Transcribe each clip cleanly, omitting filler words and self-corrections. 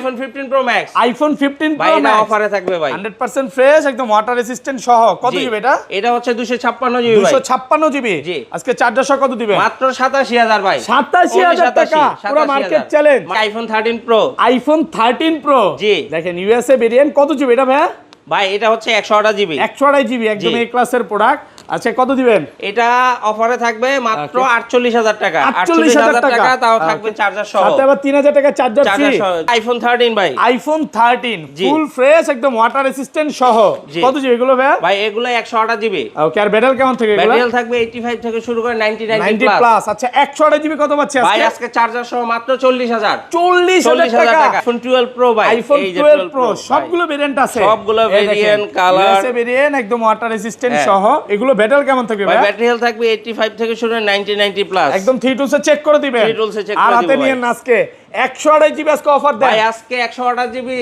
IPhone 15 pro max, iPhone 15 ভাই pro এটা max অফারে থাকবে ভাই 100% ফ্রেশ, একদম ওয়াটার রেসিস্ট্যান্ট সহ। কত জিবি এটা? এটা হচ্ছে 256 জিবি ভাই। 256 জিবি। জি। আজকে চার্জার সহ কত দিবেন? মাত্র 87000 ভাই। 87000 টাকা পুরো market challenge. IPhone 13 Pro, iPhone 13 Pro. জি। দেখেন ইউএসএ ভেরিয়েন্ট, কত জিবি এটা ভাই? ভাই এটা হচ্ছে 128 জিবি। 128 জিবি, একদম এ ক্লাসের প্রোডাক্ট। আচ্ছা কত দিবেন? এটা অফারে থাকবে মাত্র 48000 টাকা। 48000 টাকা, তাও থাকবে চার্জার সহ। সাথে আবার 3000 টাকা চার্জার ফ্রি। আইফোন 13 ভাই, আইফোন 13 ফুল ফ্রেশ, একদম ওয়াটার রেসিস্ট্যান্ট সহ। কত জিবি এগুলো ভাই? ভাই এগুলো 128 জিবি। ওকে, আর ব্যাটারি কেমন থাকে এগুলো? ব্যাটারি থাকবে 85 থেকে শুরু করে 90 প্লাস। আচ্ছা 128 জিবি কত পাচ্ছি ভাই আজকে? আজকে চার্জার সহ মাত্র 40000। 40000 টাকা। আইফোন 12 প্রো ভাই, আইফোন 12 প্রো সবগুলো ভেরিয়েন্ট আছে, সবগুলো ভেরিয়েন্ট, কালার, ইউএসএ ভেরিয়েন্ট, একদম ওয়াটার রেসিস্ট্যান্ট সহ। এগুলো ব্যাটারি কেমন থাকবে ভাই? ব্যাটারি হেলথ থাকবে 85 থেকে শুরু করে 90 প্লাস। একদম 3 টুলসে চেক করে দিবেন। 3 টুলসে চেক আর করে হাতে দিবেন নিয়ে আজকে 128 জিবি আজকে অফার দেন ভাই। আজকে 128 জিবি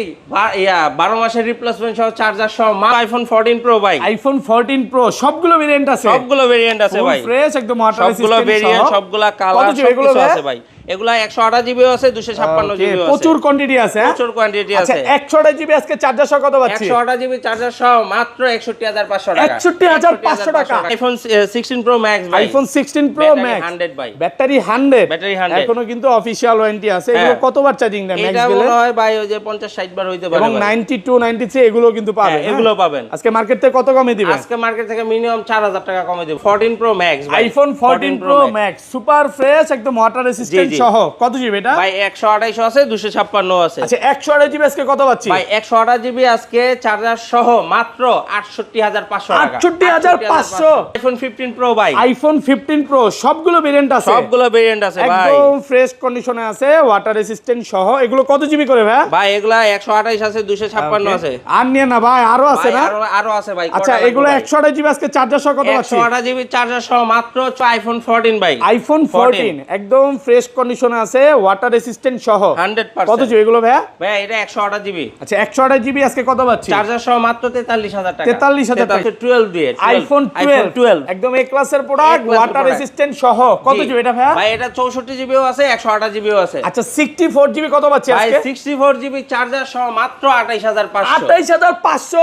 12 মাসের রিপ্লেসমেন্ট সহ চার্জার সহ আইফোন 14 প্রো ভাই। আইফোন 14 প্রো সবগুলো ভেরিয়েন্ট আছে, সবগুলো ভেরিয়েন্ট আছে ভাই, ফ্রেশ, একদম ওয়াটার সবগুলো রেসিস্ট্যান্ট ভেরিয়েন্ট, সবগুলো কালার, সবগুলো আছে ভাই। এগুলা 128 জিবি আছে, 256 জিবি আছে, প্রচুর কোয়ান্টিটি আছে, প্রচুর কোয়ান্টিটি আছে। আচ্ছা 128 জিবি আজকে চার্জার সহ কত পাচ্ছি? 128 জিবি চার্জার সহ মাত্র 61500 টাকা। 61500 টাকা। আইফোন 16 প্রো ম্যাক্স ভাই, আইফোন 16 প্রো ম্যাক্স 100 ভাই, ব্যাটারি 100, ব্যাটারি 100 এখনো কিন্তু অফিশিয়াল ওয়ারেন্টি আছে। এগুলো কতবার চার্জিং দেয় ম্যাক্স এটা দিলে? মনে হয় ভাই ওই যে 50-60 বার হইতে পারে এবং 92 93 এগুলো কিন্তু পাবেন, এগুলো পাবেন। আজকে মার্কেট থেকে কত কমে দিবেন? আজকে মার্কেট থেকে মিনিমাম 4000 টাকা কমে দেব। 14 প্রো ম্যাক্স ভাই, iPhone 14 pro max super fresh, একদম ওয়াটার রেসিস্ট্যান্ট সহ। কত জিবি এটা? ভাই 128 আছে, 256 আছে। আচ্ছা 128 জিবি আজকে কত পাচ্ছি? ভাই 128 জিবি আজকে চার্জার সহ মাত্র 68500 টাকা। 68500। আইফোন 15 প্রো ভাই, আইফোন 15 প্রো সবগুলো ভেরিয়েন্ট আছে, সবগুলো ভেরিয়েন্ট আছে ভাই, একদম ফ্রেশ কন্ডিশনে আছে, ওয়াটার রেসিস্ট্যান্ট সহ। এগুলো কত জিবি করে ভাই? ভাই এগুলা 128 আছে, 256 আছে। আর নিয়ে না ভাই, আরো আছে না? আরো আছে ভাই। আচ্ছা এগুলো 128 জিবি আজকে চার্জার সহ কত পাচ্ছি? 128 জিবি চার্জার সহ মাত্র আইফোন 14 ভাই, আইফোন 14 একদম ফ্রেশ কন্ডিশনে আছে, ওয়াটার রেসিস্ট্যান্ট সহ। 100%। কত জিবি এগুলো ভাই? ভাই এটা 128 জিবি। আচ্ছা 128 জিবি আজকে কত পাচ্ছি? চার্জার সহ মাত্র 43000 টাকা। 43000 টাকা। 12 দিয়ে আইফোন 12 একদম এ ক্লাসের প্রোডাক্ট, ওয়াটার রেসিস্ট্যান্ট সহ। কত জিবি এটা ভাই? ভাই এটা 64 জিবিও আছে, 128 জিবিও আছে। আচ্ছা 64 জিবি কত পাচ্ছি ভাই আজকে? 64 জিবি চার্জার সহ মাত্র 28500। 28500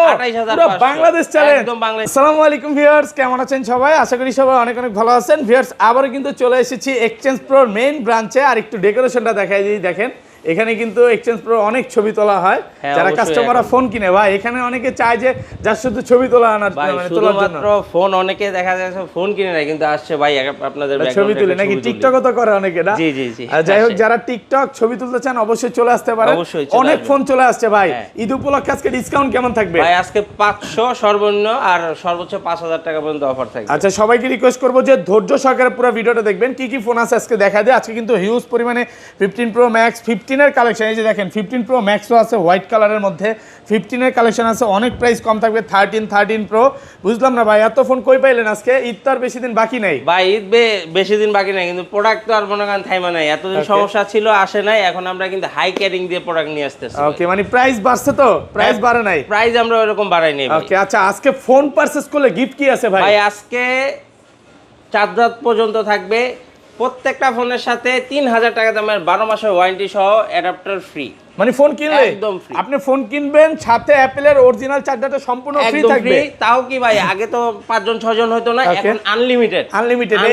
পুরো বাংলাদেশ চ্যালেঞ্জ, একদম বাংলাদেশ। আসসালামু আলাইকুম ভিউয়ার্স, কেমন আছেন সবাই? আশা করি সবাই অনেক অনেক ভালো আছেন। ভিউয়ার্স আবারো কিন্তু চলে এসেছি এক্সচেঞ্জ প্রোর মেইন ব্রাঞ্চে। আর একটু ডেকোরেশনটা দেখাই দিই, দেখেন এখানে কিন্তু এক্সচেঞ্জ প্রো অনেক ছবি তোলা হয়। যারা কাস্টমাররা ফোন কিনে ভাই, এখানে অনেকে চায় যে যার শুধু ছবি তোলা আনার মানে তোলার জন্য ফোন, অনেকে দেখা যাচ্ছে ফোন কিনে না কিন্তু আসছে ভাই আপনাদের ছবি তুলে নাকি টিকটকও তো করে অনেকে না? জি জি জি। যাই হোক, যারা টিকটক ছবি তুলতে চান অবশ্যই চলে আসতে পারেন। অনেক ফোন চলে আসছে ভাই। ঈদ উপলক্ষে আজকে ডিসকাউন্ট কেমন থাকবে ভাই? আজকে 500 সর্বনিম্ন আর সর্বোচ্চ 5000 টাকা পর্যন্ত অফার থাকবে। আচ্ছা সবাইকে রিকোয়েস্ট করবো যে ধৈর্য সহকারে পুরো ভিডিওটা দেখবেন। কি কি ফোন আছে আজকে দেখা দেয়। আজকে কিন্তু হিউজ পরিমাণে 15 প্রো ম্যাক্স 15 এর কালেকশন, এই যে দেখেন 15 প্রো ম্যাক্সও আছে হোয়াইট কালারের মধ্যে, 15 এর কালেকশন আছে, অনেক প্রাইস কম থাকবে। 13 প্রো বুঝলাম না ভাই, এত ফোন কই পাইলেন আজকে? ঈদ তো আর বেশি দিন বাকি নাই ভাই, ঈদ বেশি দিন বাকি নাই কিন্তু প্রোডাক্ট তো আর মনে করেন থাইমা নাই। এতদিন সমস্যা ছিল, আসে নাই, এখন আমরা কিন্তু হাই ক্যারিং দিয়ে প্রোডাক্ট নিয়ে আসতেছি। ওকে, মানে প্রাইস বাড়ছে তো? প্রাইস বাড়ে নাই? প্রাইস আমরা এরকম বাড়াই নাই। ওকে আচ্ছা, আজকে ফোন পারচেজ করলে গিফট কি আছে ভাই? ভাই আজকে 4 রাত পর্যন্ত থাকবে। প্রত্যেকটা ফোনের সাথে 3000 টাকা দামের 12 মাসের ওয়ারেন্টি সহ অ্যাডাপ্টার ফ্রি। মানে ফোন কিনলে একদম ফ্রি, আপনি ফোন কিনবেন সাথে অ্যাপলের অরিজিনাল চার্জারটা সম্পূর্ণ ফ্রি থাকবে। তাও কি ভাই, আগে তো 5 জন 6 জন হতো না, এখন আনলিমিটেড।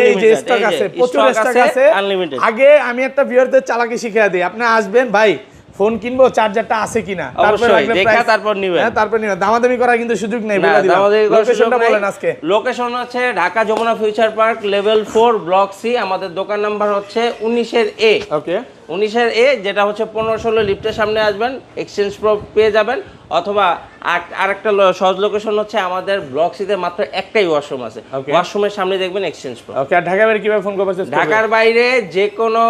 এই যে স্টক আছে, প্রচুর স্টক আছে আনলিমিটেড। আগে আমি একটা ভিউয়ারদের চালাকি শিখিয়ে দিই, আপনি আসবেন ভাই ফোন কিনবো, চার্জারটা আছে কিনা, তারপর নিবেন। হ্যাঁ তারপর নিবেন, দামাদামি করার কিন্তু সুযোগ নেই। বলে দিলাম লোকেশনটা বলেন আজকে। লোকেশন হচ্ছে Dhaka Jamuna Future Park level 4 block C. আমাদের দোকান নাম্বার হচ্ছে 19 এর এ। ওকে 19 এর এ, যেটা হচ্ছে 15-16 লিফটের সামনে আসবেন, এক্সচেঞ্জ প্রো পেয়ে যাবেন। অথবা আরেকটা সহজ লোকেশন হচ্ছে আমাদের ব্লক সিতে মাত্র একটাই ওয়াশরুম আছে, ওয়াশরুমের সামনে দেখবেন এক্সচেঞ্জ প্রো। ওকে, আর ঢাকার বাইরে কিভাবে ফোন করবেন? ঢাকার বাইরে যে কোনো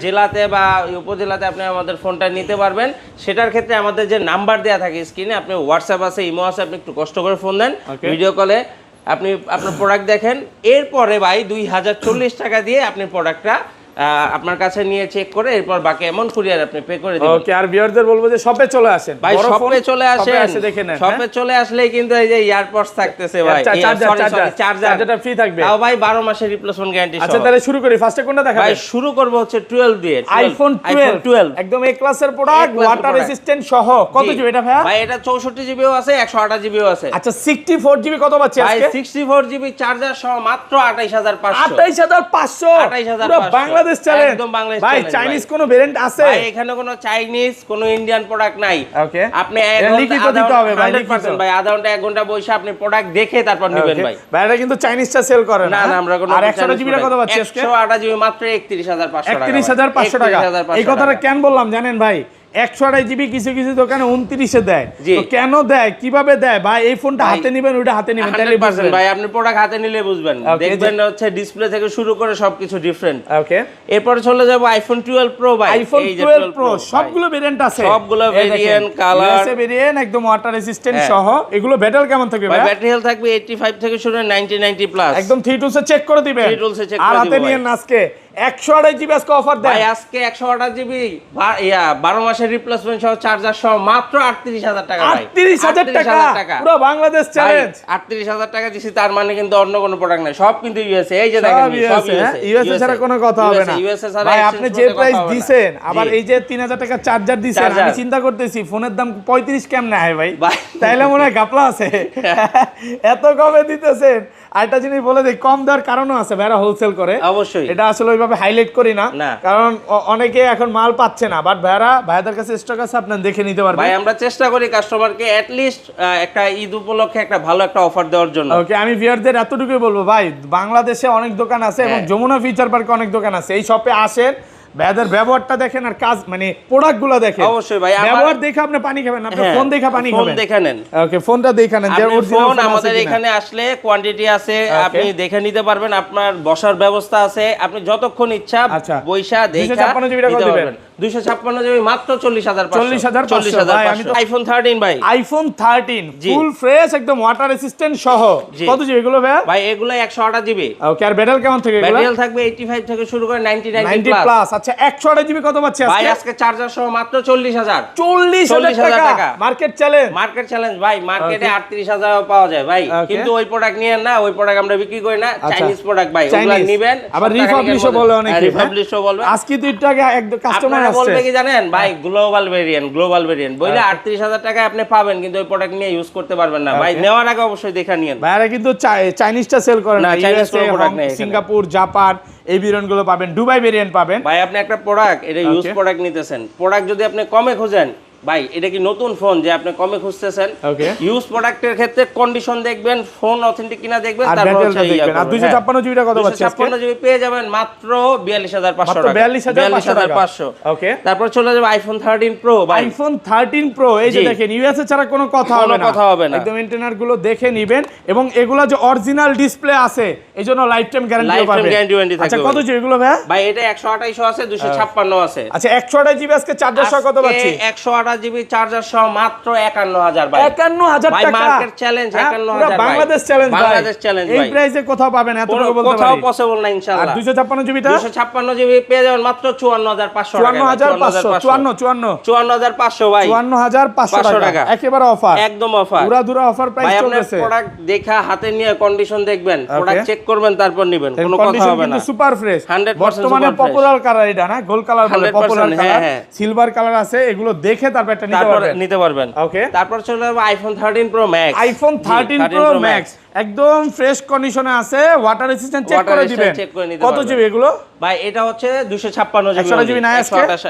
জেলাতে বা উপজেলাতে আপনি আমাদের ফোনটা নিতে পারবেন। সেটার ক্ষেত্রে আমাদের যে নাম্বার দেওয়া থাকে স্ক্রিনে, আপনি হোয়াটসঅ্যাপ আছে, ইমো আছে, আপনি একটু কষ্ট করে ফোন দেন, ভিডিও কলে আপনি আপনার প্রোডাক্ট দেখেন। এরপরে ভাই 2040 টাকা দিয়ে আপনি প্রোডাক্টটা আপনার কাছে নিয়ে চেক করে এরপর বাকি অ্যামাউন্ট কুরিয়ার আপনি পে করে দিবেন। ওকে, আর ভিউয়ারদের বলবো যে শপে চলে আসেন, ভাই বড় ফোন শপে চলে আসেন, এসে দেখে নেন। শপে চলে আসলেই কিন্তু এই যে ইয়ারপডস থাকতেছে ভাই, চার্জারটা ফ্রি থাকবে, তাও ভাই 12 মাসের রিপ্লেসমেন্ট গ্যারান্টি সহ। আচ্ছা তাহলে শুরু করি, ফার্স্টে কোনটা দেখাবেন? ভাই শুরু করব হচ্ছে 12 দিয়ে, আইফোন 12 একদম এ ক্লাসের প্রোডাক্ট, ওয়াটার রেসিস্ট্যান্ট সহ। কত জিবি এটা ভাই? ভাই এটা 64 জিবিও আছে, 128 জিবিও আছে। আচ্ছা 64 জিবি কত পাচ্ছি ভাই আজকে? 64 জিবি চার্জার সহ মাত্র 28500। 28500 পুরো বাংলাদেশ চ্যালেঞ্জ, একদম বাংলাদেশ ভাই চ্যালেঞ্জ। চাইনিজ কোনো ভেরিয়েন্ট আছে? ভাই এখানে কোনো চাইনিজ কোনো ইন্ডিয়ান প্রোডাক্ট নাই। ওকে, আপনি লিখিত দিতে হবে ভাই, লিখিত। ভাই আধা ঘন্টা 1 ঘন্টা বসে আপনি প্রোডাক্ট দেখে তারপর নেবেন ভাই। ভাই এটা কিন্তু চাইনিজটা সেল করে না না, আমরা কোনো আর 128 জিবিটা কত পাচ্ছি আজকে? 128 জিবি মাত্র 31500 টাকা। 31500 টাকা। এই কথাটা কেন বললাম জানেন ভাই? 128 জিবি কিছু কিছু দোকানে 29 এ দেয়, তো কেন দেয়, কিভাবে দেয় ভাই? এই ফোনটা হাতে নেবেন, ওইটা হাতে নেবেন, তাহলে বুঝবেন ভাই। আপনি প্রোডাক্ট হাতে নিলে বুঝবেন, দেখবেন হচ্ছে ডিসপ্লে থেকে শুরু করে সবকিছু ডিফারেন্ট। ওকে, এরপর চলে যাব আইফোন 12 প্রো ভাই। আইফোন 12 প্রো সবগুলো ভেরিয়েন্ট আছে, সবগুলো ভেরিয়েন্ট, কালার, ইউএসএ ভেরিয়েন্ট, একদম ওয়াটার রেসিস্ট্যান্ট সহ। এগুলো ব্যাটারি কেমন থাকবে ভাই? ভাই ব্যাটারি হেলথ থাকবে 85 থেকে শুরু 90 প্লাস। একদম 3 টুলসে চেক করে দিবেন, 3 টুলসে চেক আর করে হাতে দিব নিয়ে আজকে 128 জিবি আজকে অফার দেয় ভাই। আজকে 128 জিবি 12 মাসের রিপ্লেসমেন্ট সহ চার্জার সহ মাত্র 38000 টাকা ভাই। 38000 টাকা, পুরো বাংলাদেশ চ্যালেঞ্জ। 38000 টাকা দিছি, তার মানে কিন্তু অন্য কোনো প্রোডাক্ট নাই, সব কিন্তু ইউএসএ। এই যে দেখেন সব ইউএসএ ছাড়া কোনো কথা হবে না ভাই। আপনি যে প্রাইস দিবেন, আবার এই যে 3000 টাকা চার্জার দিবেন, আমি চিন্তা করতেছি ফোনের দাম 35 কেমনে হয় ভাই? তাইলে মনে হয় গাপলা আছে, এত কমে দিতেছেন। আরেকটা জিনিস বলে দেই, কম দেওয়ার কারণও আছে, ভাইরা হোলসেল করে অবশ্যই, এটা আসলে ওইভাবে হাইলাইট করি না, কারণ অনেকে এখন মাল পাচ্ছে না, বাট ভাইয়াদের কাছে স্টক আছে, আপনারা দেখে নিতে পারবেন ভাই। আমরা চেষ্টা করি কাস্টমারকে এট লিস্ট একটা ঈদ উপলক্ষে একটা ভালো একটা অফার দেওয়ার জন্য। ওকে, আমি ভিউয়ারদের এতটুকুই বলবো ভাই, বাংলাদেশে অনেক দোকান আছে এবং যমুনা ফিউচার পার্কে অনেক দোকান আছে, এই শপে আসেন, ভাইয়াদের ব্যবহারটা দেখেন আর কাজ মানে প্রোডাক্টগুলো দেখেন। অবশ্যই ভাই, ব্যবহার দেখে আপনি পানি খাবেন না, আপনি ফোন দেখে পানি খাবেন, ফোন দেখে নেন। ওকে, ফোনটা দেখে নেন যে অরিজিনাল ফোন আমাদের এখানে আসলে কোয়ান্টিটি আছে, আপনি দেখে নিতে পারবেন, আপনার বসার ব্যবস্থা আছে, আপনি যতক্ষণ ইচ্ছা বইসা দেখে 256 জিবি টাকা দিবেন। 256 জিবি মাত্র 40500। 40500 আইফোন 13 ভাই, আইফোন 13 ফুল ফ্রেশ একদম ওয়াটার রেসিস্ট্যান্ট সহ। কত জিবি এগুলো ভাই? ভাই এগুলো 128 জিবি। ওকে, আর ব্যাটারি কেমন থাকে এগুলো? ব্যাটারি থাকবে 85 থেকে শুরু করে 90 প্লাস। আচ্ছা 128 জিবি কত পাচ্ছি আজকে? ভাই আজকে চার্জার সহ মাত্র 40000। 40000 টাকা মার্কেট চ্যালেঞ্জ। মার্কেট চ্যালেঞ্জ ভাই, মার্কেটে 38000 পাওয়া যায় ভাই, কিন্তু ওই প্রোডাক্ট নিয়েন না, ওই প্রোডাক্ট আমরা বিক্রি করি না, চাইনিজ প্রোডাক্ট ভাই, ওগুলা নেবেন। আবার রিপাবলিশও বলে অনেকে, রিপাবলিশও বলবে। আজকে তো একটু আগে এক কাস্টমার আসছে, বলবে কি জানেন ভাই, গ্লোবাল ভেরিয়েন্ট বইলে 38000 টাকায় আপনি পাবেন, কিন্তু ওই প্রোডাক্ট নিয়ে ইউজ করতে পারবেন না ভাই। নেওয়ার আগে অবশ্যই দেখে নিয়েন। ভাইরা কিন্তু চাইনিজটা সেল করে না, সিঙ্গাপুর, জাপান এই ভেরিয়েন্টগুলো পাবেন, দুবাই ভেরিয়েন্ট পাবেন। ভাই আপনি একটা প্রোডাক্ট, এটা ইউজ প্রোডাক্ট নিতেছেন, প্রোডাক্ট যদি আপনি কমে খোঁজেন ভাই, এটা কি নতুন ফোন যে আপনি কমে খুঁজতেছেন, ইউজ প্রোডাক্টের ক্ষেত্রে কন্ডিশন দেখবেন, ফোন অথেন্টিক কিনা দেখবেন, তারপর হচ্ছে দেখবেন। আর 256 জিবি টাকা কত পাচ্ছেন আজকে? 256 জিবি পেয়ে যাবেন মাত্র 42500 টাকা। 42500। ওকে, তারপর চলে যাবে আইফোন 13 প্রো ভাই। আইফোন 13 প্রো এই যে দেখেন, ইউএসএ ছাড়া কোনো কথা হবে না, একদম ইন্টারনেট গুলো দেখে নেবেন, এবং এগুলো যে অরিজিনাল ডিসপ্লে আছে এইজন্য লাইফ টাইম গ্যারান্টি পাবেন। আচ্ছা কত জিবি এগুলো ভাই? ভাই এটা 128 আছে, 256 আছে। আচ্ছা 128 জিবি আজকে চার্জার সহ কত পাচ্ছি? 128 জিবি চার্জার সহ মাত্র 51000 ভাই। 51000 টাকা মার্কেট চ্যালেঞ্জ, 51000 ভাই, বাংলাদেশ চ্যালেঞ্জ ভাই, বাংলাদেশ চ্যালেঞ্জ ভাই। এই প্রাইসে কোথাও পাবেন, এতটুকু বলতে পারি, কোথাও পসিবল না ইনশাআল্লাহ। আর 256 জিবিটা? 256 জিবি পেয়ে যাবেন মাত্র 54500 টাকা। 54500 ভাই, 54500 টাকা একেবারে অফার, একদম অফার, পুরো অফার প্রাইস চলতেছে। প্রোডাক্ট দেখা হাতে নিয়ে কন্ডিশন দেখবেন, প্রোডাক্ট চেক করবেন, তারপর নেবেন, কোনো কথা হবে না। সুপার ফ্রেশ, 100% বর্তমানে পপুলার কালার এটা না, গোল্ড কালার বলে, পপুলার কালার, সিলভার কালার আছে, এগুলো দেখে তারপর একটা নিতে পারবেন। ওকে, তারপর চলে যাবে iPhone 13 pro max. IPhone 13 pro max একদম ফ্রেশ কন্ডিশনে আছে, ওয়াটার রেসিস্ট্যান্ট চেক করে দিবেন। কত জিবি এগুলো ভাই? এটা হচ্ছে 256 জিবি। 128 জিবি না আজকে?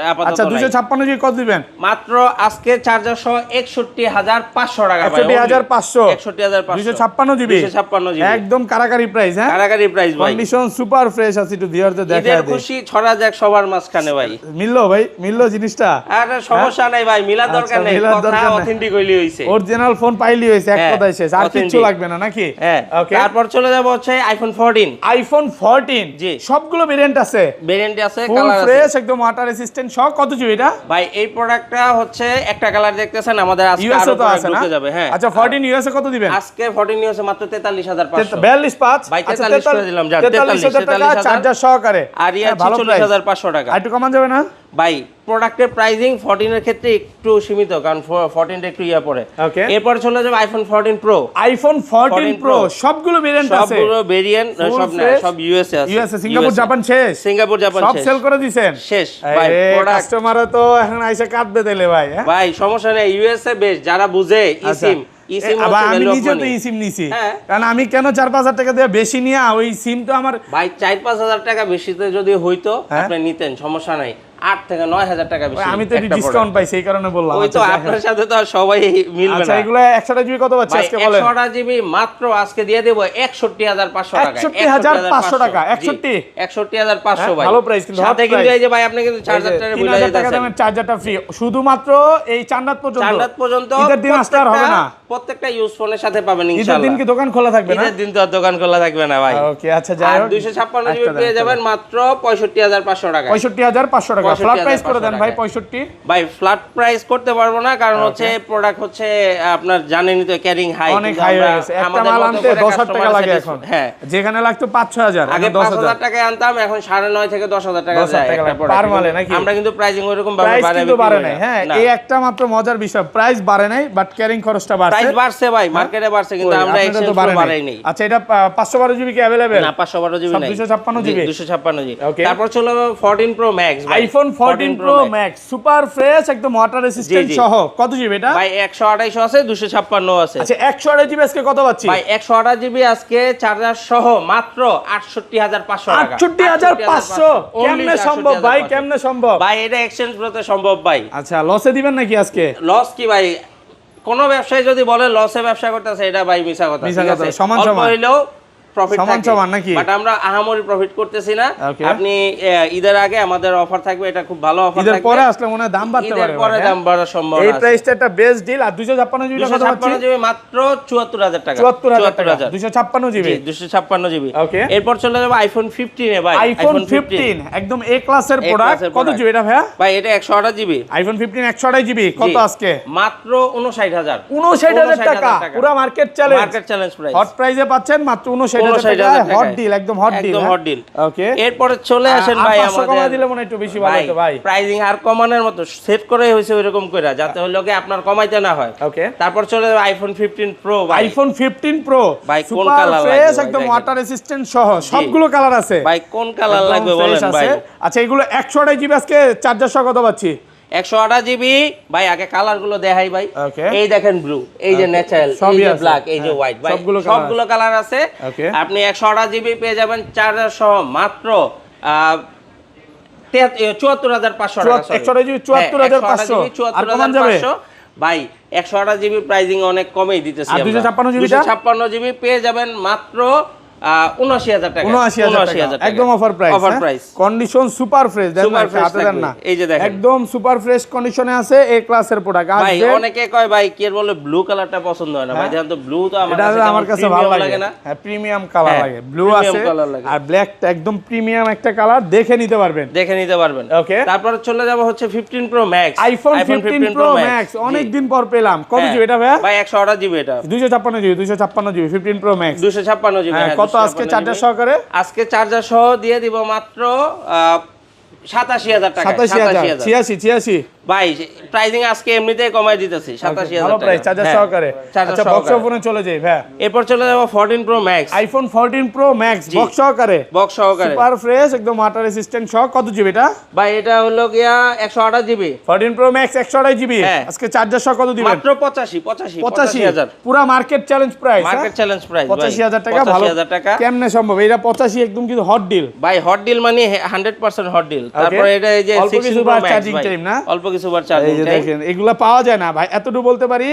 আচ্ছা 256 জিবি কত দিবেন? মাত্র আজকে চার্জার সহ 61500 টাকা ভাই। 61500, 61500, 256 জিবি, 256 জিবি একদম কারাকারি প্রাইস। হ্যাঁ, কারাকারি প্রাইস ভাই, কন্ডিশন সুপার ফ্রেশ আছে, একটু ভিউয়ারদের দেখায় দেই। খুশি ছড়া যাক সবার মাঝখানে ভাই। মিললো ভাই, মিললো জিনিসটা? আরে সমস্যা নাই ভাই, মিলা দরকার নেই, কথা অথেন্টিক হইলি হইছে, অরিজিনাল ফোন পাইলি হইছে, এক কথাই শেষ, আর কিছু লাগবে না নাকি? হ্যাঁ ওকে তারপর চলে যাব হচ্ছে আইফোন 14 আইফোন 14 জি সবগুলো ভেরিয়েন্ট আছে ভেরিয়েন্ট আছে ফুল কালার আছে ফ্রেশ একদম ওয়াটার রেসিস্ট্যান্ট সহ কত জিবি এটা ভাই এই প্রোডাক্টটা হচ্ছে একটা কালার দেখতেছেন আমাদের আজকে ইউএসএ আরো তো পরে আছে না ঢুকে যাবে হ্যাঁ আচ্ছা 14 ইউএসএ কত দিবেন আজকে 14 নিউজে মাত্র 43500 42.5 ভাই 43 করে দিলাম যা 43000 টাকা চার্জার সহকারে আর ইয়া 46500 টাকা আর একটু কমান যাবে না ভাই প্রোডাক্টের প্রাইসিং 14 এর ক্ষেত্রে একটু সীমিত কারণ 14 টা একটু ইয়া পড়ে ওকে এরপর চলে যাবে আইফোন 14 প্রো আইফোন 14 প্রো সবগুলো ভেরিয়েন্ট আছে সবগুলো ভেরিয়েন্ট সব না সব ইউএসএ আছে ইউএসএ সিঙ্গাপুর জাপান শেষ সিঙ্গাপুর জাপান সব শেষ সেল করে দিবেন শেষ ভাই প্রোডাক্ট কাস্টমাররা তো এখন আইসা কাটবে দিলে ভাই হ্যাঁ ভাই সমস্যা নেই ইউএসএ বেশ যারা বুঝে ইসিম ইসিম আবার হচ্ছে আমি ভ্যালু অফ নিজে তো মানি ইসিম নিছি হ্যাঁ। কারণ আমি কেন 4-5 টাকা দিয়ে বেশি নিয়া ওই সিম তো আমার ভাই 4-5 হাজার টাকা বেশিতে যদি হইতো হ্যাঁ। আপনি নিতেন সমস্যা নাই 8 থেকে 9 হাজার টাকা বেশি আমি তো একটু ডিসকাউন্ট পাইছি এই কারণে বললাম ওই তো আপনার সাথে তো আর সবাই মিলবে আচ্ছা না এগুলো 100 জিবি কত পাচ্ছি আজকে বলেন 100 জিবি মাত্র আজকে দিয়ে দেব 61500 টাকা 61500 টাকা 61 61500 ভাই ভালো প্রাইস কিন্তু সাথে কিন্তু এই যে ভাই আপনি কিন্তু চার্জারটা বলে 3000 টাকা দিতেছেন দামের চার্জারটা ফ্রি শুধুমাত্র এই চান্নাত পর্যন্ত চান্নাত পর্যন্ত ঈদের দিন আসলে আর হবে না প্রত্যেকটা ইউজ ফোনের সাথে পাবেন ঈদের ইনশাআল্লাহ দিন কি দোকান খোলা থাকবে না ঈদের দিন তো আর দোকান খোলা থাকবে না ভাই ওকে আচ্ছা যাই আর হোক 256 জিবি পেয়ে যাবেন মাত্র 65500 টাকা 65500 টাকা ফ্ল্যাট প্রাইস করে দেন ভাই 65 ভাই ফ্ল্যাট প্রাইস করতে পারবো না কারণ হচ্ছে প্রোডাক্ট হচ্ছে আপনার জানেনই তো ক্যারিং হাই অনেক হাই হয়ে গেছে একটা মাল আনতে 10000 টাকা লাগে এখন হ্যাঁ যেখানে লাগতো 5-6000 আগে 5000 টাকায় আনতাম এখন 9.5 থেকে 10000 টাকা যায় একটা প্রোডাক্ট পার মালে নাকি আমরা কিন্তু প্রাইসিং ওইরকম ভাবে প্রাইস বাড়াই কিন্তু বাড়ে নাই হ্যাঁ এই একটা মাত্র মজার বিষয় প্রাইস বাড়ে নাই বাট ক্যারিং খরচটা বাড়ছে প্রাইস বাড়ছে ভাই মার্কেটে বাড়ছে কিন্তু আমরা এক্সচেঞ্জ বাড়াই নাই আচ্ছা এটা 512 জিবি কি अवेलेबल না 512 জিবি নাই 256 জিবি 256 জিবি তারপর চলে 14 pro max iPhone 14 pro max super fresh একদম ওয়াটার রেসিস্ট্যান্ট সহ কত জিবি এটা ভাই 128 আছে 256 আছে আচ্ছা 128 জিবি আজকে কত পাচ্ছি ভাই 128 জিবি আজকে চার্জার সহ মাত্র 68500 টাকা 68500 কেমনে সম্ভব ভাই কেমনে সম্ভব ভাই এটা এক্সচেঞ্জ করতে সম্ভব ভাই আচ্ছা লসে দিবেন নাকি আজকে লস কি ভাই কোন ব্যবসায়ী যদি বলে লসে ব্যবসা করতেছে এটা ভাই মিছা কথা ঠিক আছে সমান অল্প সমান হইলেও প্রফিট সমান সমান নাকি বাট আমরা আহামরি প্রফিট করতেছি না আপনি ঈদের আগে আমাদের অফার থাকবে এটা খুব ভালো অফার থাকবে ঈদের পরে আসলে মনে হয় দাম বাড়তে পারে ঈদের পরে দাম বাড়ার সম্ভাবনা আছে এই প্রাইসটা একটা বেস্ট ডিল আর 256 জিবি কত পাচ্ছি 256 জিবি মাত্র 74000 টাকা 74000 টাকা 256 জিবি 256 জিবি ওকে এরপর চলে যাব আইফোন 15 এ ভাই আইফোন 15 একদম এ ক্লাসের প্রোডাক্ট কত জিবি এটা ভাইয়া ভাই এটা 128 জিবি আইফোন 15 128 জিবি কত আজকে মাত্র 59000 59000 টাকা পুরো মার্কেট চ্যালেঞ্জ প্রাইস হট প্রাইসে পাচ্ছেন মাত্র 59000 টাকা হট ডিল একদম হট ডিল একদম হট ডিল ওকে এরপর চলে আসেন ভাই আমাদের কমা দিলে মনে একটু বেশি ভালো হতো ভাই প্রাইসিং আর কমানোর মতো সেট করে হইছে ওইরকম কইরা যাতে হলো কি আপনার কমাইতে না হয় ওকে তারপর চলে যাবে আইফোন 15 প্রো ভাই আইফোন 15 প্রো ভাই কোন কালার লাগবে ফ্রেশ একদম ওয়াটার রেসিস্ট্যান্ট সহ সবগুলো কালার আছে ভাই কোন কালার লাগবে বলেন ভাই আচ্ছা এগুলো 128 জিবি আজকে চার্জার সহ কত পাচ্ছি 128 জিবি ভাই আগে কালার গুলো দেখাই ভাই এই দেখেন ব্লু এই যে ন্যাচারাল এই যে ব্ল্যাক এই যে হোয়াইট ভাই সবগুলো কালার আছে আপনি 128 জিবি পেয়ে যাবেন চার্জার সহ মাত্র 74500 টাকা 128 জিবি 74500 আর কমান যাবে ভাই 128 জিবি প্রাইসিং অনেক কমই দিতেছি আমরা 256 জিবি 256 জিবি পেয়ে যাবেন মাত্র 79000 টাকা 79000 টাকা একদম offer price condition super fresh দেখেন হাতে দেন না এই যে দেখেন একদম সুপার ফ্রেশ কন্ডিশনে আছে এই ক্লাসের প্রোডাক্ট ভাই অনেকে কয় ভাই কি বলে ব্লু কালারটা পছন্দ হয় না ভাই দেখেন তো ব্লু তো আমার কাছে ভালো লাগে না হ্যাঁ প্রিমিয়াম কালার লাগে ব্লু আছে আর ব্ল্যাকটা একদম প্রিমিয়াম একটা কালার দেখে নিতে পারবেন ওকে তারপর চলে যাব হচ্ছে 15 pro max iPhone 15 pro max অনেক দিন পর পেলাম কত জিবি এটা ভাই 128 জিবি এটা 256 জিবি 15 প্রো ম্যাক্স 256 জিবি কত আজকে চার্জার সহকারে আজকে চার্জার সহ দিয়ে দিব মাত্র 87000 টাকা 86 ভাই প্রাইসিং আজকে এমনিতেই কমাই দিতেছি 87000 ভালো প্রাইস চার্জার সহকারে আচ্ছা বক্স ফোনে চলে যাই ভাই এরপর চলে যাব 14 pro max iPhone 14 pro max box সহকারে সুপার ফ্রেশ একদম ওয়াটার রেসিস্ট্যান্ট সহ কত জিবি এটা ভাই এটা হলো গিয়া 128 জিবি 14 প্রো ম্যাক্স 128 জিবি আজকে চার্জার সহ কত দিবেন মাত্র 85000 পুরো মার্কেট চ্যালেঞ্জ প্রাইস 85000 টাকা ভালো 85000 টাকা কেমনে সম্ভব এটা 85 একদম কিন্তু হট ডিল ভাই হট ডিল মানে 100% হট ডিল তারপর এটা এই যে 16 প্রো ম্যাক্স চার্জিং টাইম না অল্প কিছু বার চার্জিং টাইম দেখেন এগুলা পাওয়া যায় না ভাই এতটুকু বলতে পারি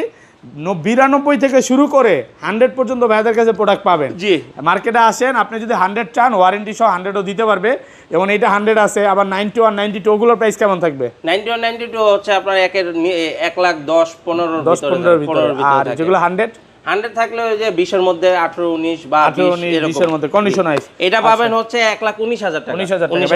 92 থেকে শুরু করে 100 পর্যন্ত ভাইদের কাছে প্রোডাক্ট পাবেন জি মার্কেটে আসেন আপনি যদি 100 চান ওয়ারেন্টি সহ 100ও দিতে পারবে এবং এটা 100 আছে আবার 91 92 ওগুলোর প্রাইস কেমন থাকবে 91 92 হচ্ছে আপনার 1 লাখ 10 15 ভিতরে আর যেগুলো 100 100 থাকলে ওই যে 20 এর মধ্যে 18 19 বা 18 19 20 এর মধ্যে কন্ডিশনাইজ এটা পাবেন হচ্ছে 1,19,000 টাকা 19,000 টাকা